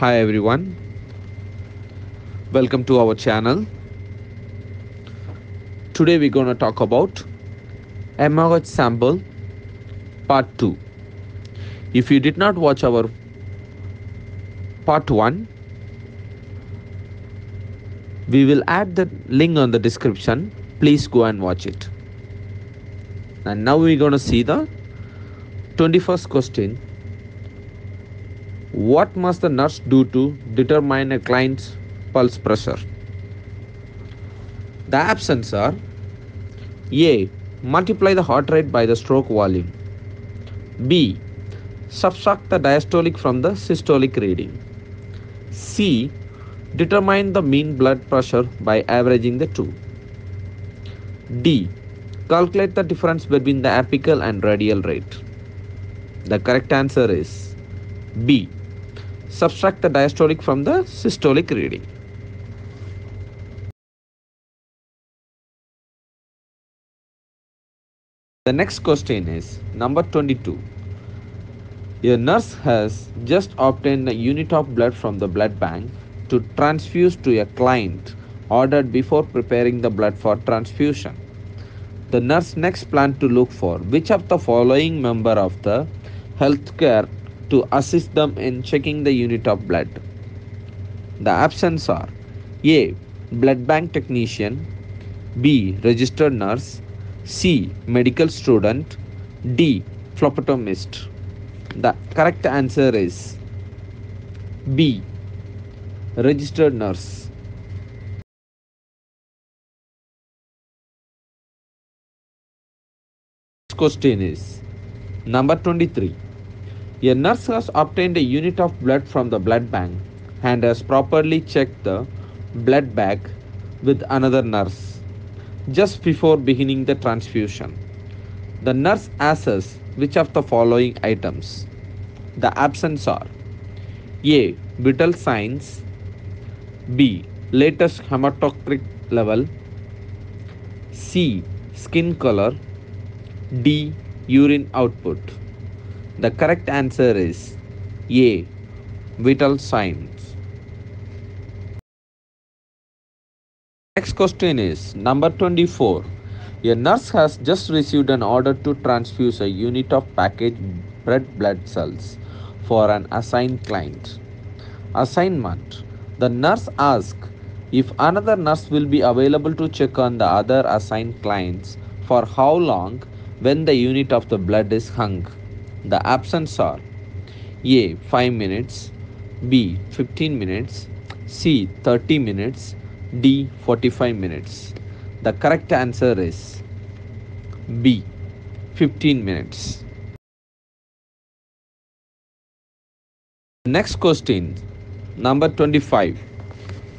Hi everyone, welcome to our channel. Today we're going to talk about MOH sample part 2. If you did not watch our part 1, we will add the link on the description. Please go and watch it. And now we're going to see the 21st question. What must the nurse do to determine a client's pulse pressure? The options are A. Multiply the heart rate by the stroke volume. B. Subtract the diastolic from the systolic reading. C. Determine the mean blood pressure by averaging the two. D. Calculate the difference between the apical and radial rate. The correct answer is B. Subtract the diastolic from the systolic reading. The next question is number 22. A nurse has just obtained a unit of blood from the blood bank to transfuse to a client ordered before preparing the blood for transfusion. The nurse next planned to look for which of the following member of the healthcare to assist them in checking the unit of blood. The options are A. Blood bank technician, B. Registered nurse, C. Medical student, D. Phlebotomist. The correct answer is B. Registered nurse. Next question is number 23. A nurse has obtained a unit of blood from the blood bank and has properly checked the blood bag with another nurse just before beginning the transfusion. The nurse asks which of the following items. The options are A. Vital signs, B. Latest hematocrit level, C. Skin color, D. Urine output. The correct answer is A. Vital signs. Next question is number 24. A nurse has just received an order to transfuse a unit of packaged red blood cells for an assigned client. Assignment. The nurse asks if another nurse will be available to check on the other assigned clients for how long when the unit of the blood is hung. The options are A. 5 minutes, B. 15 minutes, C. 30 minutes, D. 45 minutes. The correct answer is B. 15 minutes. Next question, number 25.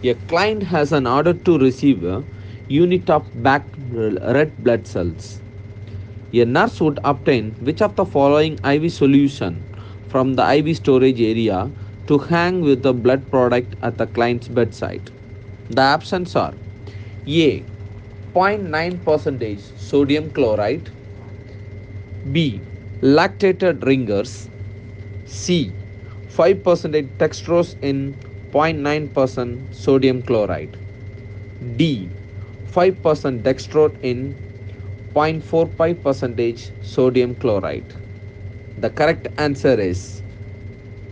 A client has an order to receive a unit of backed red blood cells. A nurse would obtain which of the following IV solution from the IV storage area to hang with the blood product at the client's bedside. The options are A. 0.9% sodium chloride, B. Lactated ringers, C. 5% dextrose in 0.9% sodium chloride, D. 5% dextrose in 0.45% sodium chloride. The correct answer is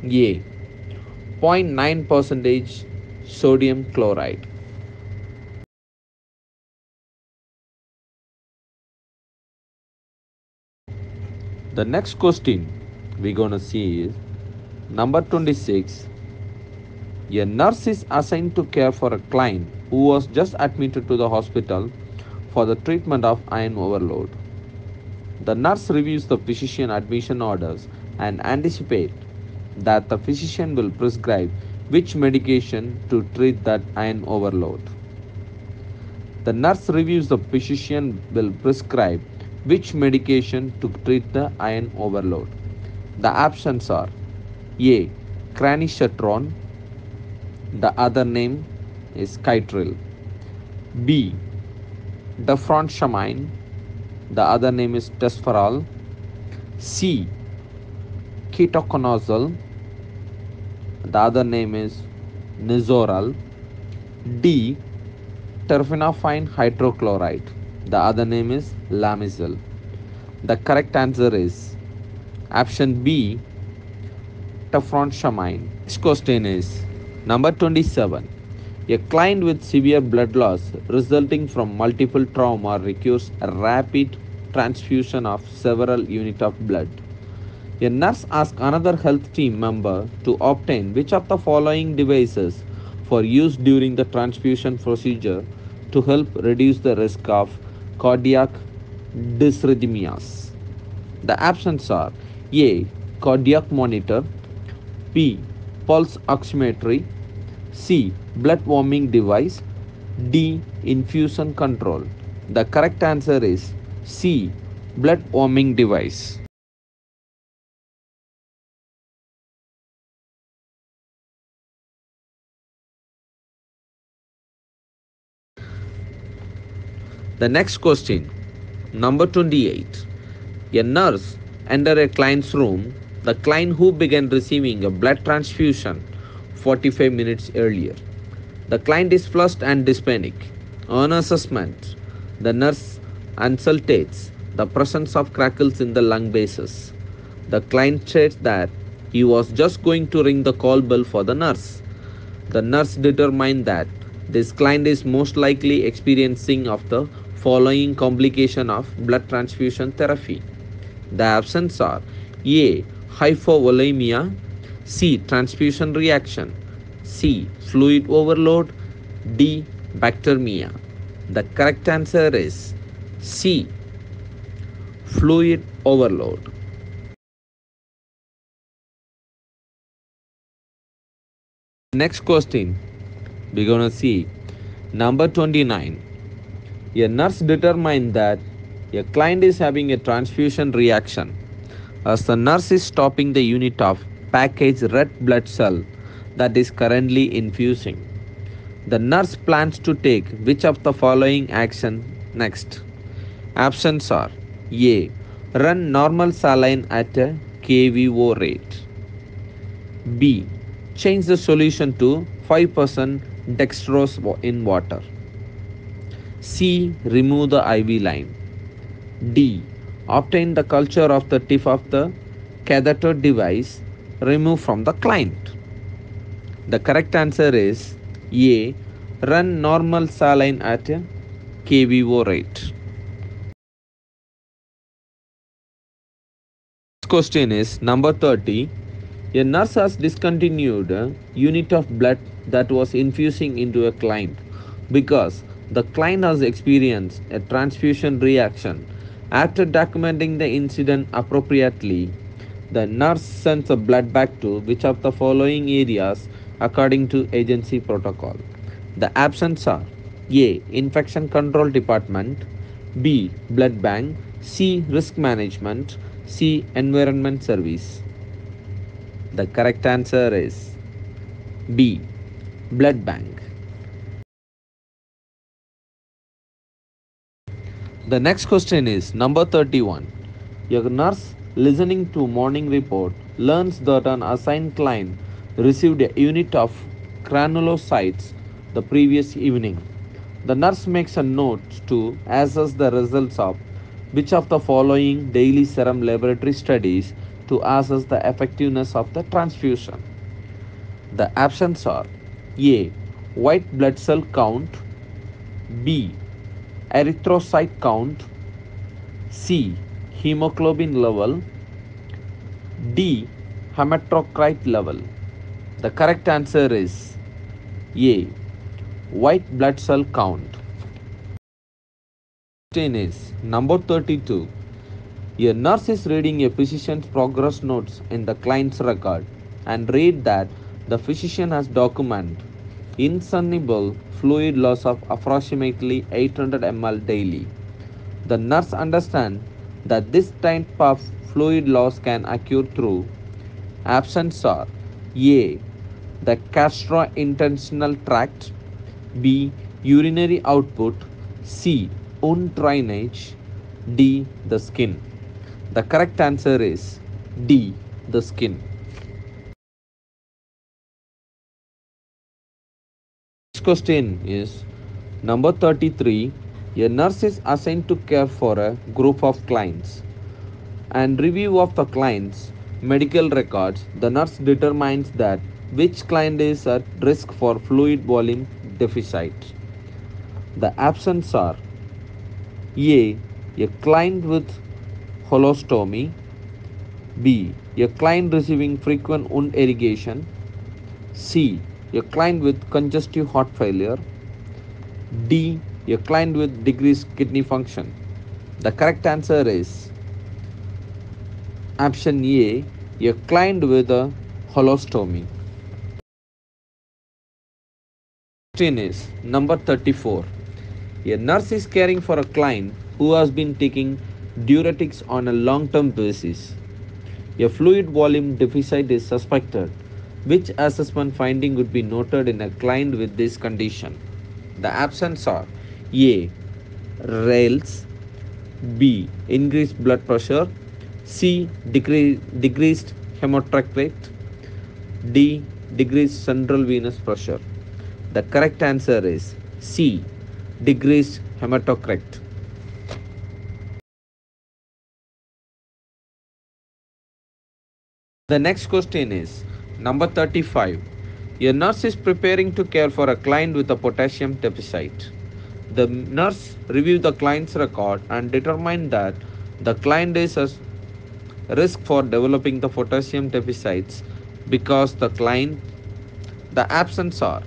A. 0.9% sodium chloride. The next question we're going to see is number 26. A nurse is assigned to care for a client who was just admitted to the hospital for the treatment of iron overload. The nurse reviews the physician admission orders and anticipates that the physician will prescribe which medication to treat that iron overload. The nurse reviews the physician will prescribe which medication to treat the iron overload. The options are A. Cranisetron, the other name is Kytril, B. Dafronxamine, the other name is Tesferal, C. Ketoconazole, The other name is Nizoral. D. Terfenophyne hydrochloride. The other name is Lamisil. The correct answer is option B, tefronchamine. Next question is number 27. A client with severe blood loss resulting from multiple trauma requires a rapid transfusion of several units of blood. A nurse asks another health team member to obtain which of the following devices for use during the transfusion procedure to help reduce the risk of cardiac dysrhythmias. The options are A. Cardiac monitor, B. Pulse oximetry, C. Blood warming device, D. Infusion control. The correct answer is C. Blood warming device. The next question, number 28. A nurse entered a client's room, the client who began receiving a blood transfusion 45 minutes earlier. The client is flushed and dyspneic. On assessment, the nurse consultates the presence of crackles in the lung bases. The client states that he was just going to ring the call bell for the nurse. The nurse determined that this client is most likely experiencing of the following complication of blood transfusion therapy. The options are A. Hypovolemia, C. Transfusion reaction, C. Fluid overload, D. Bacteremia. The correct answer is C. Fluid overload. Next question, we're gonna see number 29. A nurse determined that a client is having a transfusion reaction. As the nurse is stopping the unit of packaged red blood cell that is currently infusing, the nurse plans to take which of the following action next? Options are A. Run normal saline at a KVO rate. B. Change the solution to 5% dextrose in water. C. Remove the IV line. D. Obtain the culture of the tip of the catheter device removed from the client. The correct answer is A. Run normal saline at a KVO rate. Next question is number 30. A nurse has discontinued a unit of blood that was infusing into a client because the client has experienced a transfusion reaction. After documenting the incident appropriately, the nurse sends the blood back to which of the following areas according to agency protocol? The options are A. Infection Control Department, B. Blood Bank, C. Risk Management, C. Environment Service. The correct answer is B. Blood Bank. The next question is number 31. A nurse listening to morning report learns that an assigned client received a unit of granulocytes the previous evening. The nurse makes a note to assess the results of which of the following daily serum laboratory studies to assess the effectiveness of the transfusion. The options are A. White blood cell count, B. Erythrocyte count, C. Hemoglobin level, D. Hematocrit level. The correct answer is A. White blood cell count. Question is number 32. A nurse is reading a physician's progress notes in the client's record and read that the physician has documented insoluble fluid loss of approximately 800 ml daily. The nurse understands that this type of fluid loss can occur through options are A. The gastrointestinal tract, B. Urinary output, C. Wound drainage, D. The skin. The correct answer is D. The skin. Question is number 33. A nurse is assigned to care for a group of clients and review of the client's medical records. The nurse determines that which client is at risk for fluid volume deficit. The options are a client with holostomy, B. A client receiving frequent wound irrigation, C. A client with congestive heart failure, D. A client with decreased kidney function. The correct answer is option A client with a holostomy. Question is number 34. A nurse is caring for a client who has been taking diuretics on a long-term basis. A fluid volume deficit is suspected. Which assessment finding would be noted in a client with this condition? The options are A. Rails, B. Increased blood pressure, C. Decreased hematocrit rate, D. Decreased central venous pressure. The correct answer is C. Decreased hematocrit. The next question is number 35. A nurse is preparing to care for a client with a potassium deficit. The nurse reviews the client's record and determines that the client is at risk for developing the potassium deficits because the options are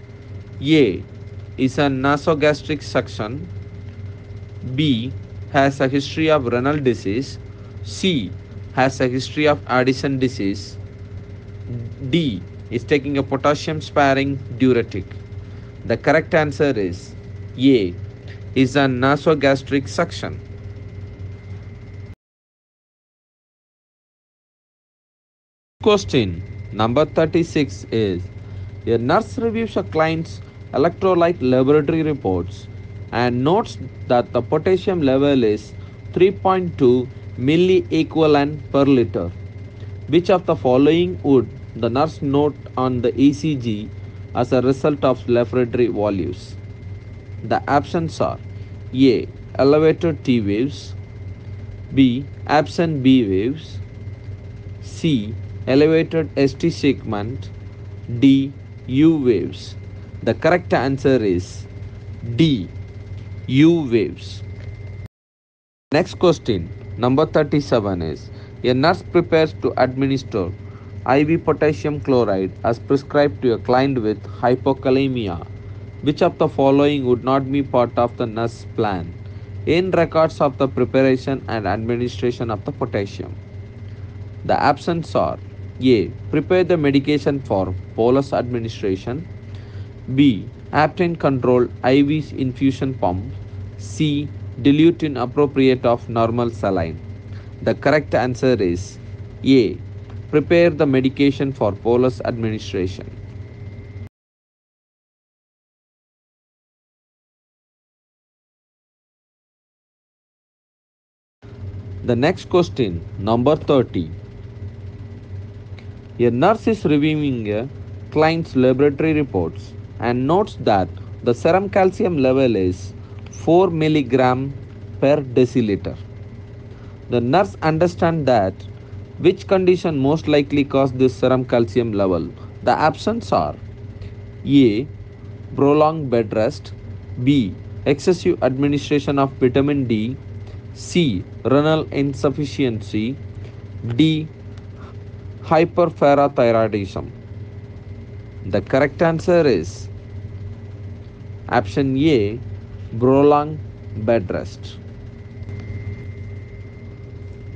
A is a nasogastric suction, B has a history of renal disease, C has a history of Addison disease, D is taking a potassium sparing diuretic. The correct answer is A is a nasogastric suction. Question number 36 is a nurse reviews a client's electrolyte laboratory reports and notes that the potassium level is 3.2 milliequivalent per liter. Which of the following would the nurse note on the ECG as a result of laboratory values? The options are A. Elevated T waves, B. Absent B waves, C. Elevated ST segment, D. U waves. The correct answer is D. U waves. Next question, number 37 is a nurse prepares to administer IV potassium chloride as prescribed to a client with hypokalemia. Which of the following would not be part of the nurse plan in records of the preparation and administration of the potassium? The options are A. Prepare the medication for bolus administration, B. Obtain control IV infusion pump, C. Dilute in appropriate of normal saline. The correct answer is A. Prepare the medication for bolus administration. The next question, number 30. A nurse is reviewing a client's laboratory reports and notes that the serum calcium level is 4 milligram per deciliter. The nurse understands that which condition most likely caused this serum calcium level. The options are A. Prolonged bed rest, B. Excessive administration of vitamin D, C. Renal insufficiency, D. Hyperparathyroidism. The correct answer is option A. Prolonged bed rest.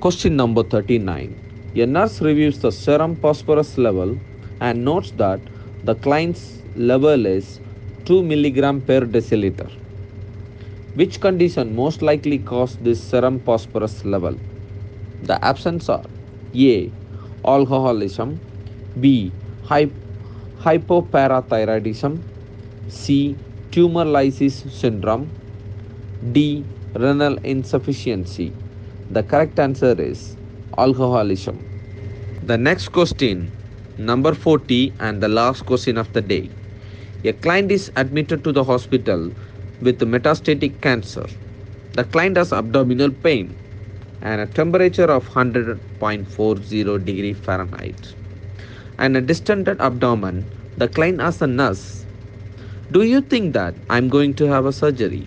Question number 39. A nurse reviews the serum phosphorus level and notes that the client's level is 2 milligram per deciliter. Which condition most likely caused this serum phosphorus level? The options are A. Alcoholism, B. Hypoparathyroidism, C. Tumor lysis syndrome, D. Renal insufficiency. The correct answer is alcoholism. The next question, number 40 and the last question of the day. A client is admitted to the hospital with metastatic cancer. The client has abdominal pain and a temperature of 100.40 degree Fahrenheit and a distended abdomen. The client asks a nurse, "Do you think that I'm going to have a surgery?"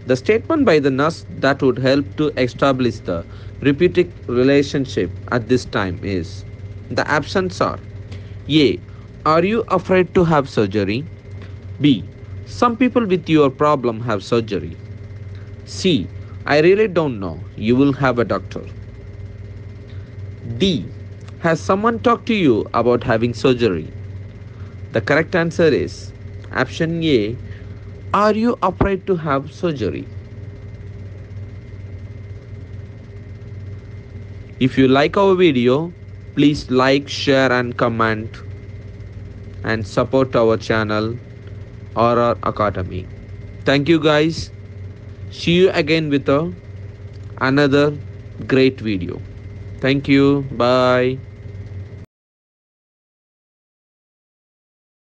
The statement by the nurse that would help to establish the therapeutic relationship at this time is, the options are A. Are you afraid to have surgery? B. Some people with your problem have surgery. C. I really don't know. You will have a doctor. D. Has someone talked to you about having surgery? The correct answer is option A. Are you afraid to have surgery? If you like our video, please like, share and comment and support our channel RR Academy. Thank you guys. See you again with another great video. Thank you. Bye.